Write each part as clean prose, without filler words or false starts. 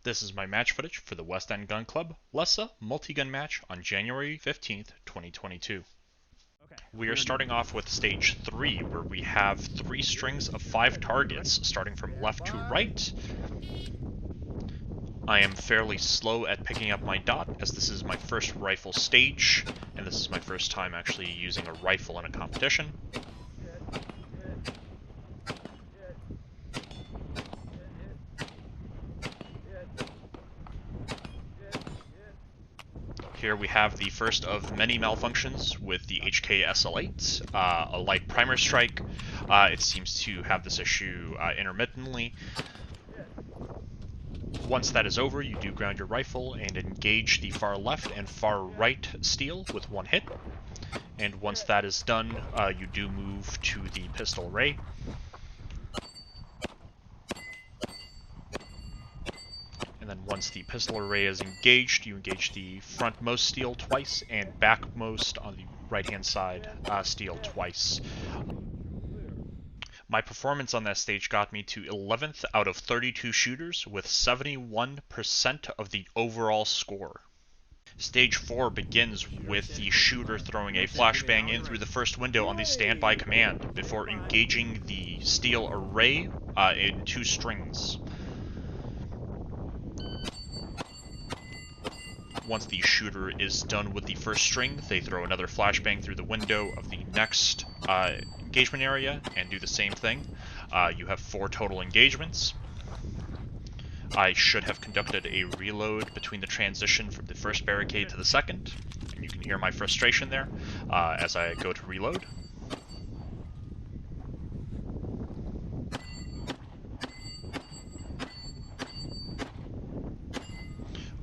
This is my match footage for the West End Gun Club LESA multi-gun match on January 15th, 2022. We are starting off with stage 3, where we have 3 strings of 5 targets, starting from left to right. I am fairly slow at picking up my dot, as this is my first rifle stage, and this is my first time actually using a rifle in a competition. Here we have the first of many malfunctions with the HK SL8, a light primer strike. It seems to have this issue intermittently. Once that is over, you do ground your rifle and engage the far left and far right steel with one hit. And once that is done, you do move to the pistol array. And then once the pistol array is engaged, you engage the frontmost steel twice and backmost on the right-hand side steel twice. My performance on that stage got me to 11th out of 32 shooters with 71% of the overall score. Stage 4 begins with the shooter throwing a flashbang in through the first window on the standby command before engaging the steel array in 2 strings. Once the shooter is done with the first string, they throw another flashbang through the window of the next engagement area and do the same thing. You have 4 total engagements. I should have conducted a reload between the transition from the first barricade to the second, and you can hear my frustration there as I go to reload.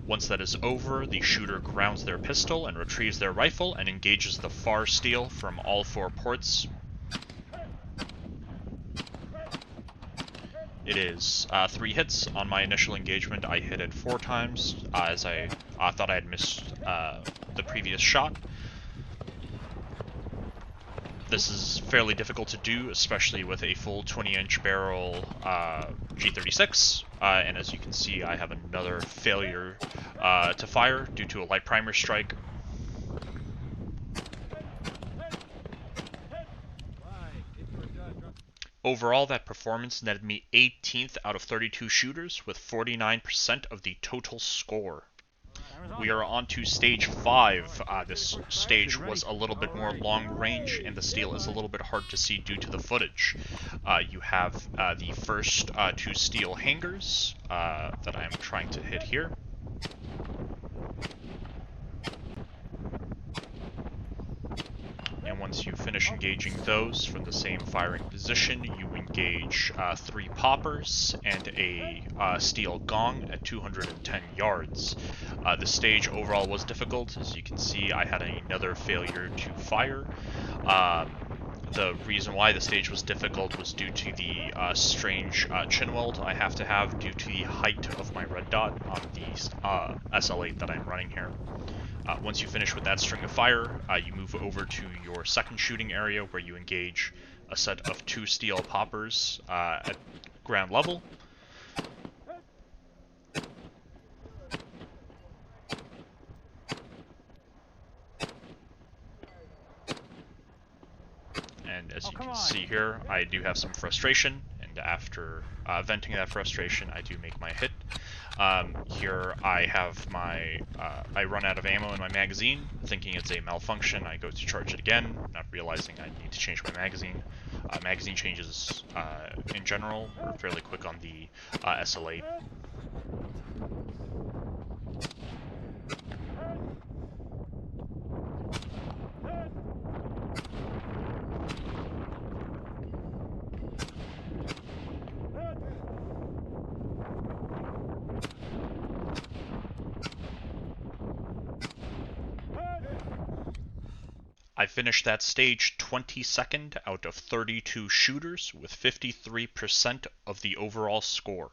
Once that is over, the shooter grounds their pistol and retrieves their rifle and engages the far steel from all 4 ports. It is 3 hits. On my initial engagement, I hit it 4 times, as I thought I had missed the previous shot. This is fairly difficult to do, especially with a full 20-inch barrel G36, and as you can see, I have another failure to fire due to a light primer strike. Overall, that performance netted me 18th out of 32 shooters with 49% of the total score. We are on to stage 5. This stage was a little bit more long range, and the steel is a little bit hard to see due to the footage. You have the first 2 steel hangers that I am trying to hit here. And once you finish engaging those from the same firing position, you engage 3 poppers and a steel gong at 210 yards. The stage overall was difficult. As you can see, I had another failure to fire. The reason why the stage was difficult was due to the strange chin weld I have to have due to the height of my red dot on the SL8 that I'm running here. Once you finish with that string of fire, you move over to your second shooting area where you engage a set of 2 steel poppers at ground level. And as you can see here, I do have some frustration, and after venting that frustration, I do make my hit. Here I have my, I run out of ammo in my magazine, thinking it's a malfunction. I go to charge it again, not realizing I need to change my magazine. Magazine changes, in general, are fairly quick on the SL8. I finished that stage 22nd out of 32 shooters with 53% of the overall score.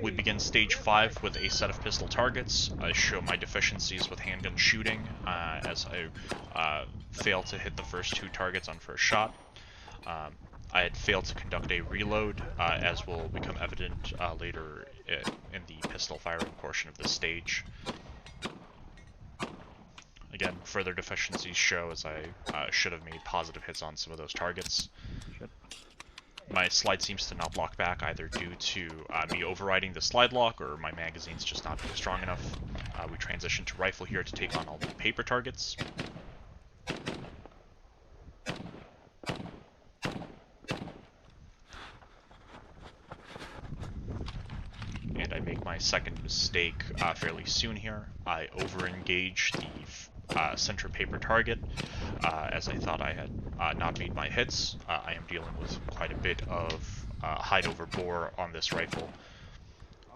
We begin stage 5 with a set of pistol targets. I show my deficiencies with handgun shooting as I fail to hit the first 2 targets on first shot. I had failed to conduct a reload, as will become evident later in the pistol firing portion of this stage. Again, further deficiencies show as I should have made positive hits on some of those targets. My slide seems to not lock back, either due to me overriding the slide lock or my magazine's just not being strong enough. We transition to rifle here to take on all the paper targets. And I make my second mistake fairly soon here. I over-engage the center paper target, as I thought I had not made my hits. I am dealing with quite a bit of hide over bore on this rifle,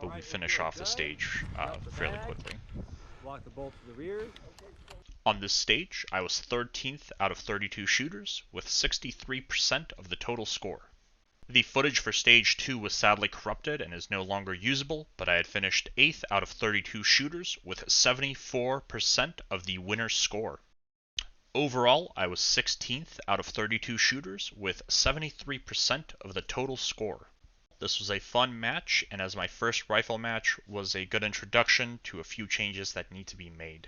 but we finish off the stage fairly quickly. Lock the bolt to the rear. On this stage, I was 13th out of 32 shooters, with 63% of the total score. The footage for Stage 2 was sadly corrupted and is no longer usable, but I had finished 8th out of 32 shooters with 74% of the winner's score. Overall, I was 16th out of 32 shooters with 73% of the total score. This was a fun match, and as my first rifle match was a good introduction to a few changes that need to be made.